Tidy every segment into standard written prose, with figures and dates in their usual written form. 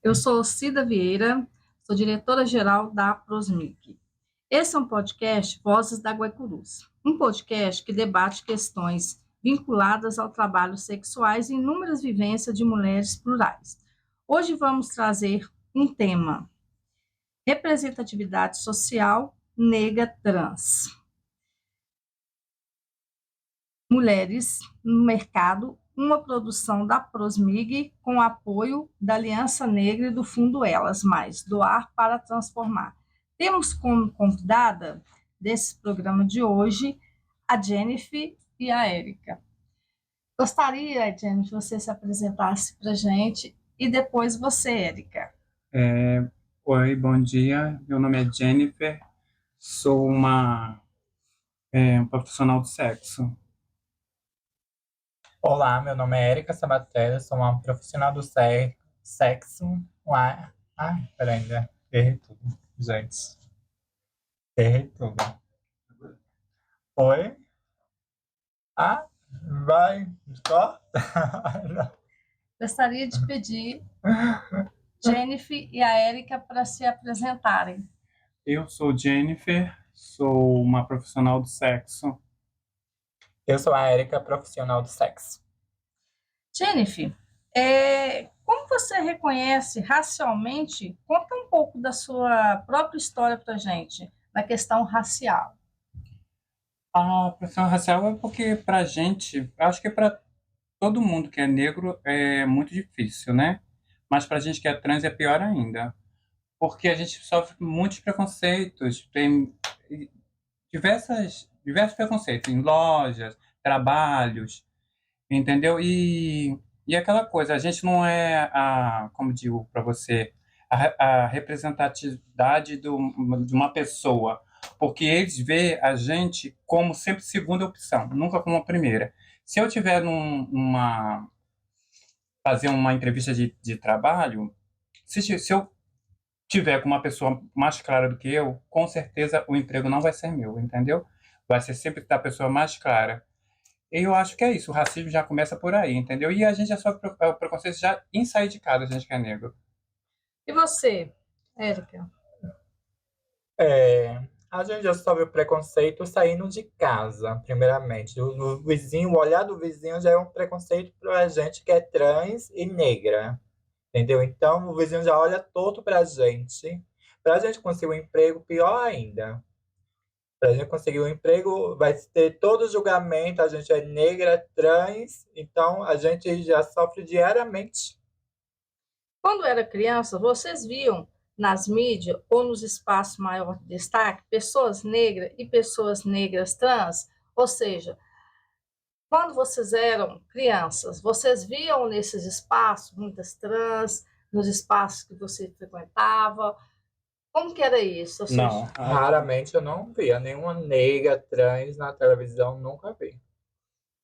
Eu sou Cida Vieira, sou diretora-geral da Prosmic. Esse é um podcast Vozes da Guaicurus, um podcast que debate questões vinculadas ao trabalho sexuais e inúmeras vivências de mulheres plurais. Hoje vamos trazer um tema: representatividade social negra trans. Mulheres no mercado, uma produção da Prosmig com apoio da Aliança Negra e do Fundo Elas Mais, doar para transformar. Temos como convidada desse programa de hoje a Jennifer e a Érica. Gostaria, Jennifer, você se apresentasse para a gente e depois você, Érica. Oi, bom dia. Meu nome é Jennifer, sou um profissional do sexo. Olá, meu nome é Érica Sabatel, sou uma profissional do sexo. Ai, peraí, ainda errei tudo, gente. Errei tudo. Oi? Ah, vai, corta. Gostaria de pedir Jennifer e a Érica para se apresentarem. Eu sou Jennifer, sou uma profissional do sexo. Eu sou a Érica, profissional do sexo. Jennifer, como você reconhece racialmente? Conta um pouco da sua própria história para a gente, na questão racial. A profissão racial é porque pra gente, acho que pra todo mundo que é negro é muito difícil, né? Mas pra gente que é trans é pior ainda. Porque a gente sofre muitos preconceitos, tem diversos preconceitos em lojas, trabalhos, entendeu? E aquela coisa, a gente não é como digo para você, a representatividade de uma pessoa, porque eles vê a gente como sempre segunda opção, nunca como a primeira. Se eu tiver fazer uma entrevista de trabalho, se eu tiver com uma pessoa mais clara do que eu, com certeza o emprego não vai ser meu, entendeu? Vai ser sempre da pessoa mais clara. E eu acho que é isso, o racismo já começa por aí, entendeu? E a gente já sofre o preconceito já em sair de casa, a gente que é negro. E você, Érica? A gente já sofre o preconceito saindo de casa, primeiramente. O vizinho, o olhar do vizinho já é um preconceito pra gente que é trans e negra. Entendeu? Então, o vizinho já olha torto pra gente. Pra gente conseguir um emprego, pior ainda. Pra gente conseguir um emprego, vai ter todo o julgamento. A gente é negra, trans, então a gente já sofre diariamente. Quando era criança, vocês viam nas mídias ou nos espaços maior de destaque pessoas negras e pessoas negras trans? Ou seja, quando vocês eram crianças, vocês viam nesses espaços muitas trans, nos espaços que você frequentava? Como que era isso? Não, Raramente eu não via nenhuma negra, trans na televisão, nunca vi.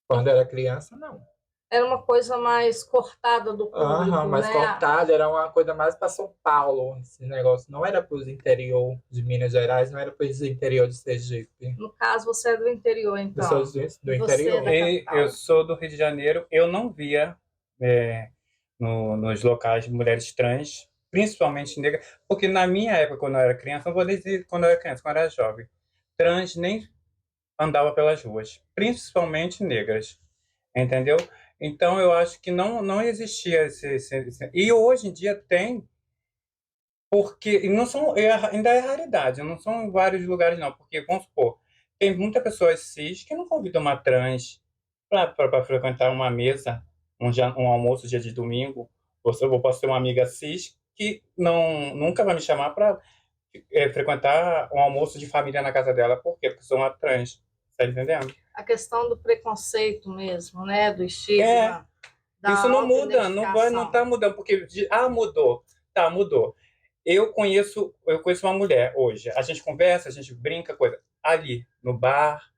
Quando era criança, não. Era uma coisa mais cortada do público, Aham, mas né? cortada era uma coisa mais para São Paulo, esse negócio. Não era para os interior de Minas Gerais, não era para os interior de Sergipe. No caso, você é do interior, Eu então. sou do Você interior. é da capital. eu sou do Rio de Janeiro, eu não via nos locais de mulheres trans, principalmente negras, porque na minha época, quando eu era criança, não vou dizer quando eu era criança, quando eu era jovem, trans nem andava pelas ruas, principalmente negras, entendeu? Então eu acho que não existia e hoje em dia tem, porque e não são ainda é raridade, não são em vários lugares não, porque vamos supor, tem muita pessoa cis que não convida uma trans para frequentar uma mesa, um almoço dia de domingo. Eu posso ter uma amiga cis que nunca vai me chamar para frequentar um almoço de família na casa dela. Por quê? Porque sou uma trans. Tá entendendo? A questão do preconceito mesmo, né? Do É, estigma, da isso não muda, não tá autoidentificação. mudando, porque mudou. Tá, mudou. Eu conheço uma mulher hoje. A gente conversa, a gente brinca, coisa. Ali, no bar,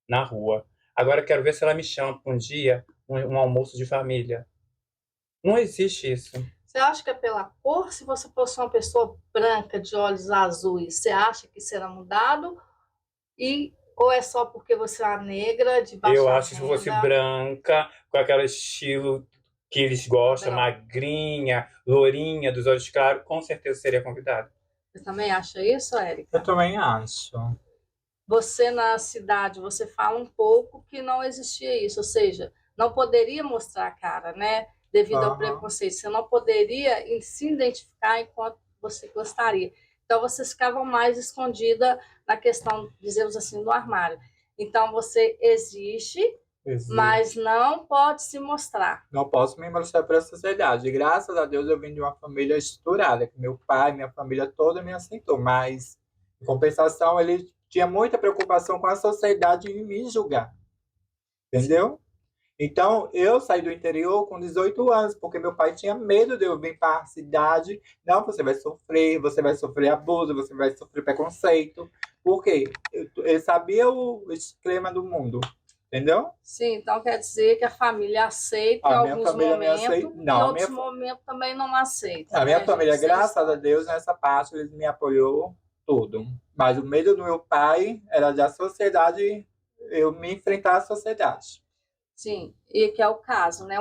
na rua. Agora eu quero ver se ela me chama para um dia, um almoço de família. Não existe isso. Você acha que é pela cor? Se você fosse uma pessoa branca, de olhos azuis, você acha que será mudado? Ou é só porque você é uma negra, de Eu baixa acho que se fosse renda? branca, com aquele estilo que eles gostam, Não. magrinha, lourinha, dos olhos claros, com certeza seria convidado. Você também acha isso, Érica? Eu também acho. Você na cidade, você fala um pouco que não existia isso, ou seja, não poderia mostrar a cara, né? Devido ao Aham. preconceito, você não poderia se identificar enquanto você gostaria. Então, você ficava mais escondida na questão, dizemos assim, do armário. Então, você existe, mas não pode se mostrar. Não posso me mostrar para a sociedade. Graças a Deus eu vim de uma família estruturada, que meu pai, minha família toda me aceitou, mas em compensação ele tinha muita preocupação com a sociedade em me julgar. Entendeu? Então, eu saí do interior com 18 anos, porque meu pai tinha medo de eu vir para a cidade. Não, você vai sofrer abuso, você vai sofrer preconceito. Por quê? Ele sabia o esquema do mundo, entendeu? Sim, então quer dizer que a família aceita em A minha alguns família me momentos, aceita. em Não, a outros minha, momentos também não aceita. a minha né, família, gente? Sem graças a história. Deus, nessa parte, eles me apoiou tudo. Mas o medo do meu pai era da sociedade, eu me enfrentar à sociedade. Sim, e que é o caso, né?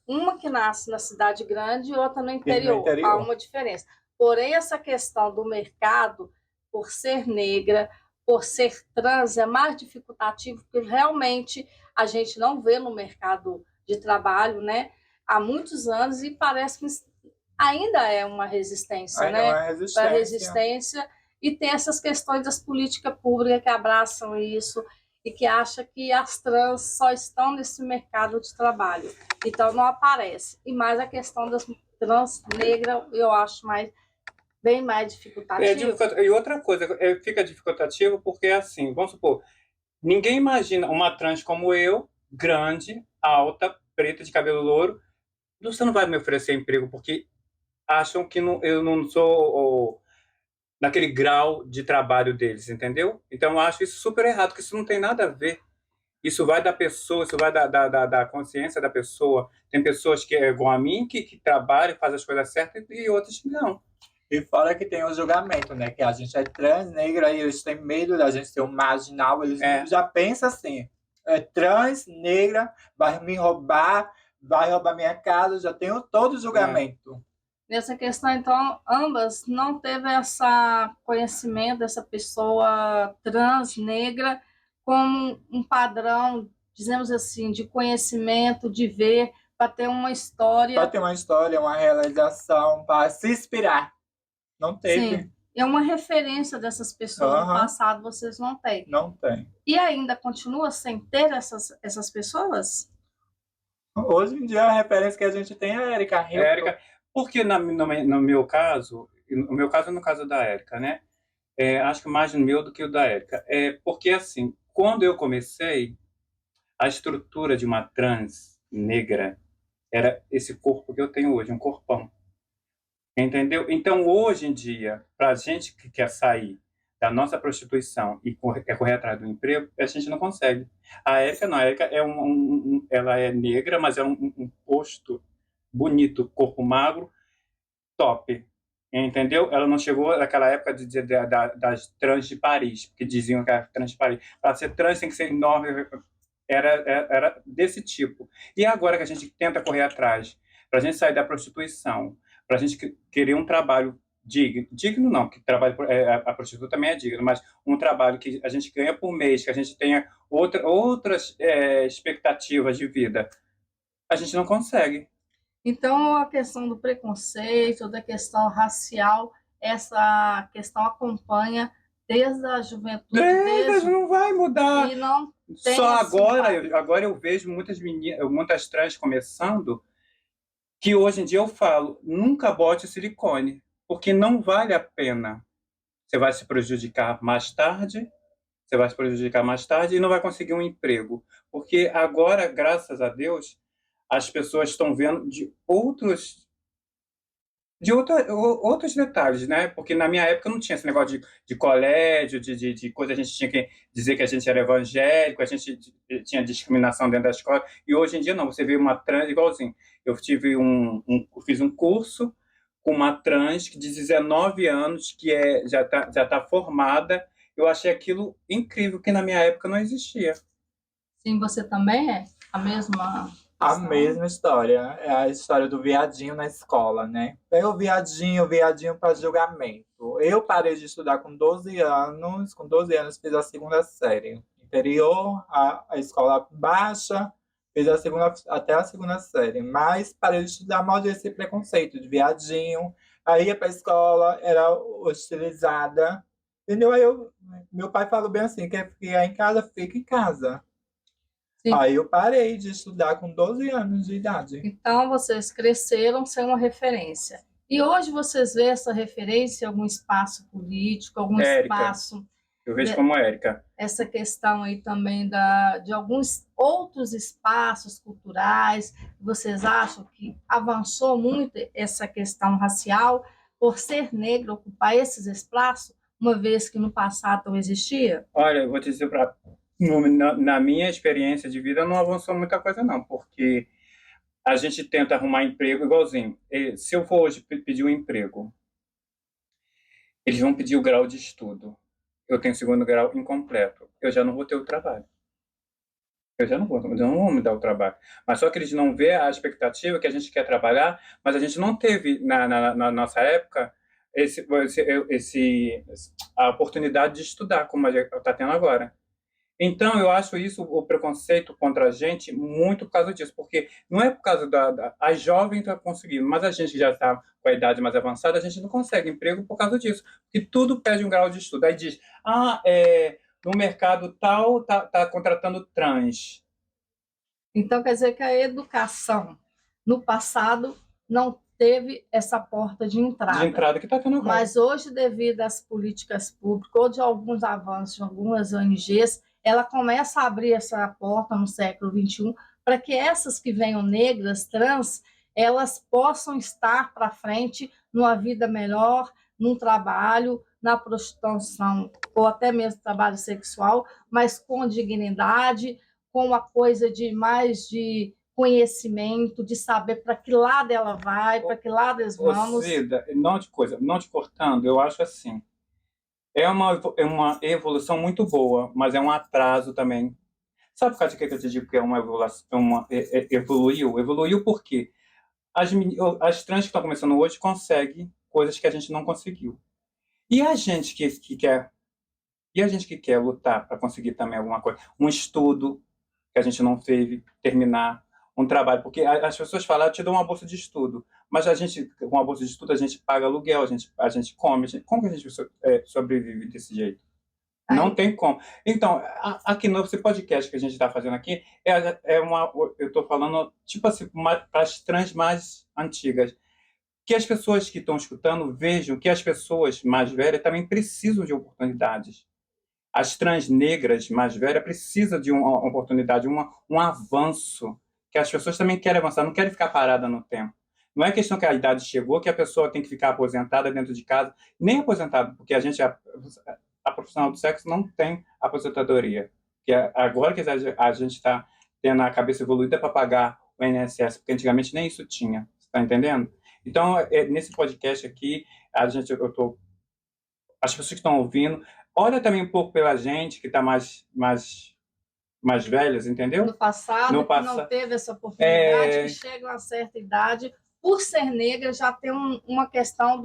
Uma que nasce na cidade grande e outra no E no interior. Há interior. uma diferença. Porém, essa questão do mercado, por ser negra, por ser trans, é mais dificultativo, porque realmente a gente não vê no mercado de trabalho, né? Há muitos anos e parece que ainda é uma resistência, Ainda é né? uma Para resistência. resistência e tem essas questões das políticas públicas que abraçam isso e que acha que as trans só estão nesse mercado de trabalho, então não aparece. E mais a questão das trans negras, eu acho bem mais dificultativo. E outra coisa, fica dificultativo porque, assim, vamos supor, ninguém imagina uma trans como eu, grande, alta, preta, de cabelo louro, você não vai me oferecer emprego porque acham que eu não sou naquele grau de trabalho deles, entendeu? Então eu acho isso super errado, porque isso não tem nada a ver. Isso vai da pessoa, isso vai da consciência da pessoa. Tem pessoas que é igual a mim, que trabalham, fazem as coisas certas, e outras que não. E fora que tem o julgamento, né? Que a gente é trans, negra, e eles têm medo da gente ser um marginal. Eles já pensam assim, é trans, negra, vai me roubar, vai roubar minha casa. Já tenho todo o julgamento. Nessa questão, então, ambas não teve esse conhecimento dessa pessoa trans, negra, como um padrão, dizemos assim, de conhecimento, de ver, para ter uma história. Para ter uma história, uma realização, para se inspirar. Não teve. Sim, é uma referência dessas pessoas do passado, vocês não têm. Não tem. E ainda continua sem ter essas pessoas? Hoje em dia, a referência que a gente tem é a Erika Hilton. Porque no meu caso, no caso da Érica, né? Acho que mais no meu do que o da Érica. Porque, assim, quando eu comecei, a estrutura de uma trans negra era esse corpo que eu tenho hoje, um corpão. Entendeu? Então, hoje em dia, para a gente que quer sair da nossa prostituição e correr atrás do emprego, a gente não consegue. A Érica não, a Érica ela é negra, mas é um posto bonito, corpo magro, top. Entendeu? Ela não chegou naquela época das trans de Paris, que diziam que era trans de Paris. Para ser trans tem que ser enorme, era desse tipo. E agora que a gente tenta correr atrás, para a gente sair da prostituição, para a gente querer um trabalho digno não, que trabalho, a prostituta também é digna, mas um trabalho que a gente ganha por mês, que a gente tenha outras expectativas de vida, a gente não consegue. Então, a questão do preconceito, da questão racial, essa questão acompanha desde a juventude. Não vai mudar. E não tem só agora eu vejo muitas trans começando, que hoje em dia eu falo, nunca bote silicone, porque não vale a pena. Você vai se prejudicar mais tarde, e não vai conseguir um emprego. Porque agora, graças a Deus, as pessoas estão vendo de outros detalhes, né? Porque na minha época não tinha esse negócio de colégio, de coisa, a gente tinha que dizer que a gente era evangélico, a gente tinha discriminação dentro da escola, e hoje em dia não, você vê uma trans igualzinho. Eu fiz um curso com uma trans de 19 anos, que já tá formada, eu achei aquilo incrível, que na minha época não existia. Sim, você também é a mesma A questão? mesma história. É a história do viadinho na escola, né? Pega o viadinho para julgamento. Eu parei de estudar com 12 anos. Com 12 anos fiz a segunda série. Interior, a escola baixa, fiz a segunda, até a segunda série. Mas parei de estudar mal desse preconceito de viadinho. Aí ia pra escola, era hostilizada. Entendeu? Meu pai falou bem assim, quer ficar em casa, fica em casa. Sim. Aí eu parei de estudar com 12 anos de idade. Então, vocês cresceram sem uma referência. E hoje vocês vê essa referência em algum espaço político, algum Érica, espaço, eu vejo como Érica. essa questão aí também de alguns outros espaços culturais. Vocês acham que avançou muito essa questão racial por ser negro, ocupar esses espaços, uma vez que no passado não existia? Olha, eu vou te dizer, na minha experiência de vida, não avançou muita coisa, não, porque a gente tenta arrumar emprego igualzinho. Se eu for hoje pedir um emprego, eles vão pedir o grau de estudo. Eu tenho segundo grau incompleto. Eu já não vou ter o trabalho. Eu não vou me dar o trabalho. Mas só que eles não vê a expectativa que a gente quer trabalhar, mas a gente não teve, na nossa época, a oportunidade de estudar, como a gente está tendo agora. Então, eu acho isso, o preconceito contra a gente, muito por causa disso, porque não é por causa as jovens estão conseguindo, mas a gente que já está com a idade mais avançada, a gente não consegue emprego por causa disso, porque tudo pede um grau de estudo. Aí diz, no mercado tal tá contratando trans. Então, quer dizer que a educação, no passado, não teve essa porta de entrada. De entrada que está tendo agora. Mas hoje, devido às políticas públicas ou de alguns avanços de algumas ONGs, ela começa a abrir essa porta no século XXI para que essas que venham negras, trans, elas possam estar para frente numa vida melhor, num trabalho, na prostituição ou até mesmo trabalho sexual, mas com dignidade, com uma coisa de mais de conhecimento, de saber para que lado ela vai, para que lado eles vamos. Cida, não te cortando, eu acho assim. É uma evolução muito boa, mas é um atraso também. Sabe por causa de que eu te digo que é uma evolução, evoluiu? Evoluiu porque as trans que estão começando hoje conseguem coisas que a gente não conseguiu. E a gente que quer, lutar para conseguir também alguma coisa, um estudo que a gente não teve, terminar, um trabalho, porque as pessoas falam, eu te dou uma bolsa de estudo, mas a gente, com uma bolsa de estudo, a gente paga aluguel, a gente come, como que a gente sobrevive desse jeito? Não tem como. Então, aqui no esse podcast que a gente está fazendo aqui, eu estou falando, tipo assim, para as trans mais antigas, que as pessoas que estão escutando vejam que as pessoas mais velhas também precisam de oportunidades. As trans negras mais velhas precisam de uma oportunidade, um avanço, que as pessoas também querem avançar, não querem ficar parada no tempo. Não é questão que a idade chegou, que a pessoa tem que ficar aposentada dentro de casa, nem aposentada, porque a profissional do sexo não tem aposentadoria. Que agora que a gente está tendo a cabeça evoluída para pagar o INSS, porque antigamente nem isso tinha. Você está entendendo? Então, nesse podcast aqui, as pessoas que estão ouvindo, olha também um pouco pela gente, que está mais velhas, entendeu? No passado, que não teve essa oportunidade, que chega a uma certa idade, por ser negra, já tem uma questão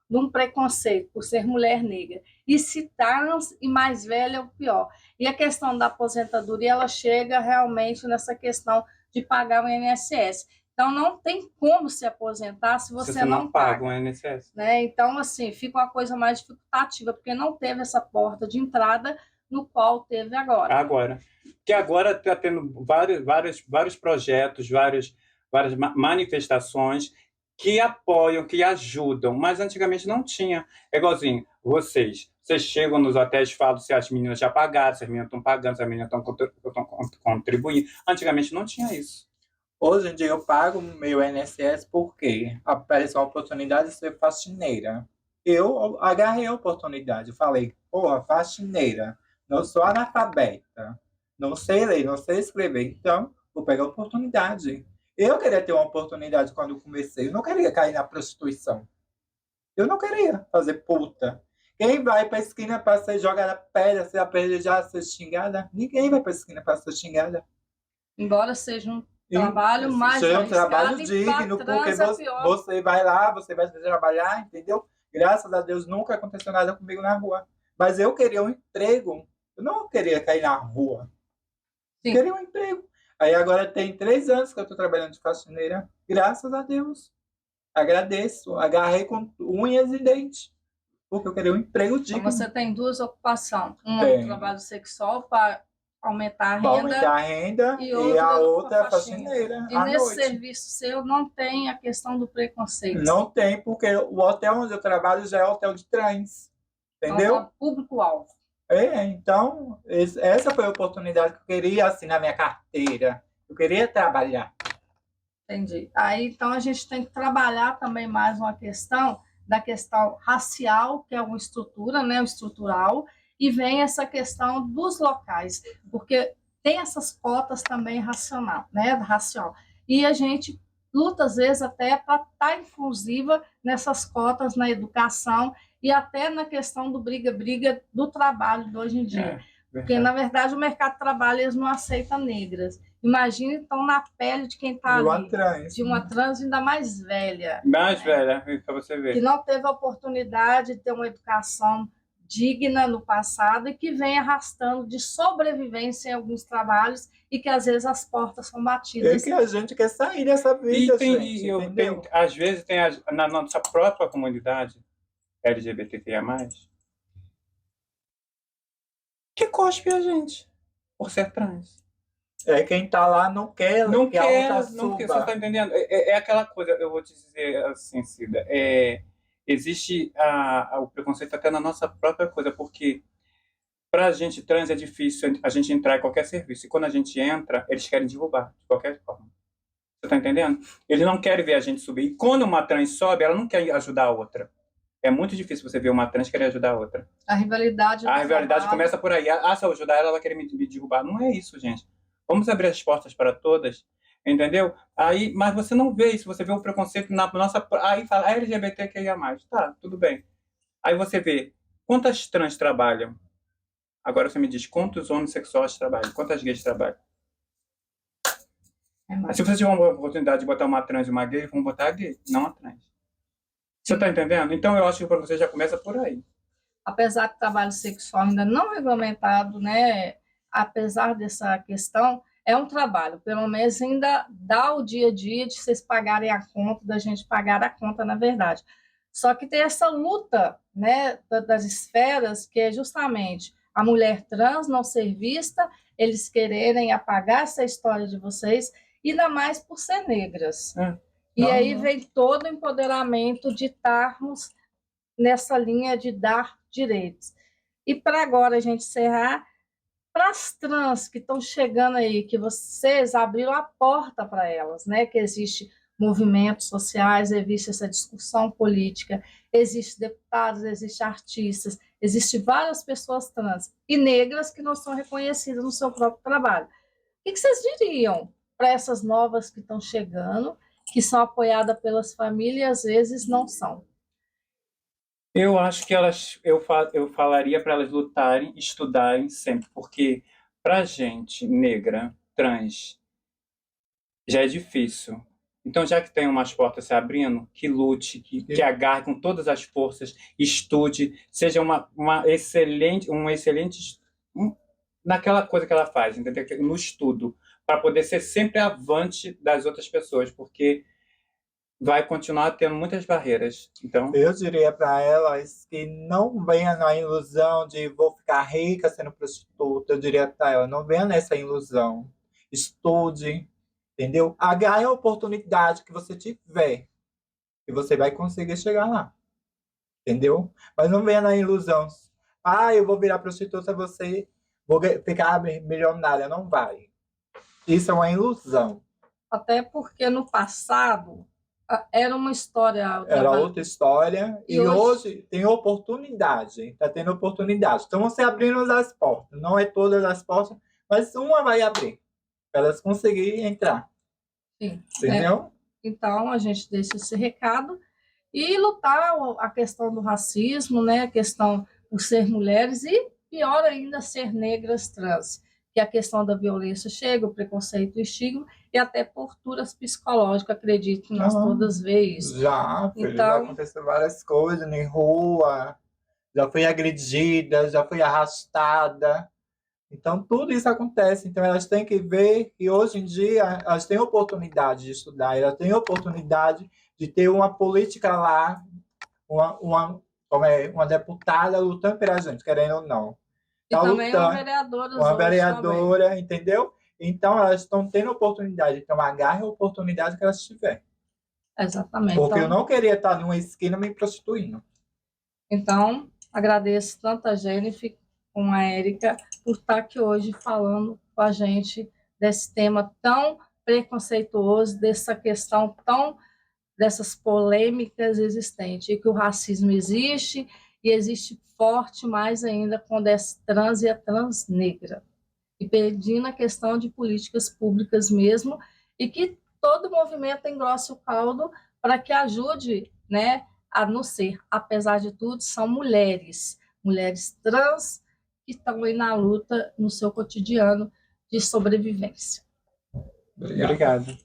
de um preconceito, por ser mulher negra. E se trans e mais velha é o pior. E a questão da aposentadoria, ela chega realmente nessa questão de pagar o INSS. Então, não tem como se aposentar se você não paga o INSS. Né? Então, assim, fica uma coisa mais dificultativa, porque não teve essa porta de entrada no qual teve agora. Que agora está tendo vários projetos, várias manifestações que apoiam, que ajudam, mas antigamente não tinha. É igualzinho, vocês chegam nos hotéis e falam se as meninas já pagaram, se as meninas estão pagando, se as meninas estão contribuindo. Antigamente não tinha isso. Hoje em dia eu pago meu INSS porque apareceu a oportunidade de ser faxineira. Eu agarrei a oportunidade, falei, porra, faxineira, não sou analfabeta, não sei ler, não sei escrever, então vou pegar a oportunidade. Eu queria ter uma oportunidade quando eu comecei, eu não queria cair na prostituição. Eu não queria fazer puta. Quem vai pra esquina para ser jogada pedra, ser apedrejada, ser xingada? Ninguém vai pra esquina para ser xingada. Embora seja Trabalho mais Seja um arriscado trabalho e digno, pra porque trans é pior. você vai lá, você vai trabalhar, entendeu? Graças a Deus nunca aconteceu nada comigo na rua. Mas eu queria um emprego. Eu não queria cair na rua. Eu Sim. queria um emprego. Aí agora tem 3 anos que eu estou trabalhando de faxineira. Graças a Deus. Agradeço. Agarrei com unhas e dentes. Porque eu queria um emprego Então digno. você tem duas ocupações, uma no Tenho. trabalho sexual para aumentar a Para aumentar renda a renda e e a outra outra para faxina. faxineira E à nesse noite. serviço seu não tem a questão do preconceito. Não tem, porque o hotel onde eu trabalho já é hotel de trans. Então Entendeu? tá público-alvo. Então, essa foi a oportunidade que eu queria assim na minha carteira. Eu queria trabalhar. Entendi. Aí, então, a gente tem que trabalhar também mais uma questão da questão racial, que é uma estrutura, né, estrutural, e vem essa questão dos locais, porque tem essas cotas também racional, né, racial. E a gente luta, às vezes, até para estar inclusiva nessas cotas na educação e até na questão do briga-briga do trabalho de hoje em dia. Porque, na verdade, o mercado de trabalho eles não aceita negras. Imagina, então, na pele de quem está ali, de uma trans ainda mais velha. Mais velha, para você ver. Que não teve a oportunidade de ter uma educação digna no passado e que vem arrastando de sobrevivência em alguns trabalhos e que, às vezes, as portas são batidas. É que a gente quer sair dessa vida, gente, entendeu? Às vezes, tem na nossa própria comunidade LGBTQIA+, que cospe a gente por ser trans. É quem tá lá não quer que a outra Não quer, suba. você tá entendendo? É aquela coisa, eu vou te dizer assim, Cida, existe o preconceito até na nossa própria coisa, porque para a gente trans é difícil a gente entrar em qualquer serviço, e quando a gente entra, eles querem derrubar, de qualquer forma. Você tá entendendo? Eles não querem ver a gente subir. E quando uma trans sobe, ela não quer ajudar a outra. É muito difícil você ver uma trans querer ajudar a outra. A rivalidade começa por aí. Se eu ajudar ela, ela quer me derrubar. Não é isso, gente. Vamos abrir as portas para todas, entendeu? Aí, mas você não vê isso, você vê o preconceito na nossa... Aí fala, LGBTQIA+. Tá, tudo bem. Aí você vê, quantas trans trabalham? Agora você me diz, quantos homossexuais trabalham? Quantas gays trabalham? Se você tiver uma oportunidade de botar uma trans e uma gay, vamos botar a gay, não a trans. Você tá entendendo? Então eu acho que o preconceito já começa por aí. Apesar do trabalho sexual ainda não regulamentado, né? Apesar dessa questão, é um trabalho, pelo menos ainda dá o dia a dia de vocês pagarem a conta, da gente pagar a conta, na verdade. Só que tem essa luta, né, das esferas, que é justamente a mulher trans não ser vista, eles quererem apagar essa história de vocês, ainda mais por ser negras. E aí vem todo o empoderamento de estarmos nessa linha de dar direitos. E para agora a gente encerrar, para as trans que estão chegando aí, que vocês abriram a porta para elas, né? Que existe movimentos sociais, existe essa discussão política, existem deputados, existem artistas, existem várias pessoas trans e negras que não são reconhecidas no seu próprio trabalho. O que vocês diriam para essas novas que estão chegando, que são apoiadas pelas famílias e às vezes não são? Eu acho que eu falaria para elas lutarem, estudarem sempre, porque para gente negra, trans, já é difícil. Então, já que tem umas portas se abrindo, que lute, que agarre com todas as forças, estude, seja um excelente naquela coisa que ela faz, entendeu? No estudo, para poder ser sempre avante das outras pessoas, porque vai continuar tendo muitas barreiras. Então, eu diria para elas que não venha na ilusão de vou ficar rica sendo prostituta. Eu diria para ela, não venha nessa ilusão. Estude, entendeu? Agarre a oportunidade que você tiver e você vai conseguir chegar lá, entendeu? Mas não venha na ilusão. Eu vou virar prostituta, vou ficar milionária. Não vai. Isso é uma ilusão. Até porque no passado era uma história. Era outra história. E hoje tem oportunidade. Está tendo oportunidade. Estão se abrindo as portas. Não é todas as portas, mas uma vai abrir. Para elas conseguirem entrar. Sim. Entendeu? Então, a gente deixa esse recado. E lutar a questão do racismo, né? A questão por ser mulheres e, pior ainda, ser negras trans. que a questão da violência chega, o preconceito, o estigma, e até posturas psicológicas, acredito que nós todas vemos isso. Já, filho, já Então, aconteceu várias coisas em rua, já fui agredida, já fui arrastada. Então, tudo isso acontece. Então, elas têm que ver que hoje em dia elas têm oportunidade de estudar, elas têm oportunidade de ter uma política lá, uma deputada lutando pela gente, querendo ou não. e Tá também uma lutando, vereadora uma hoje também. vereadora, entendeu? Então, elas estão tendo oportunidade. Então, agarre a oportunidade que elas tiverem. Exatamente. Porque eu não queria estar numa esquina me prostituindo. Então, agradeço tanto a Jennifer como a Érica por estar aqui hoje falando com a gente desse tema tão preconceituoso, dessa questão tão, dessas polêmicas existentes, e que o racismo existe, e existe forte mais ainda quando é trans e é trans negra. E pedindo a questão de políticas públicas mesmo, e que todo movimento engrosse o caldo para que ajude, né, a não ser, apesar de tudo, são mulheres trans que estão aí na luta no seu cotidiano de sobrevivência. Obrigado.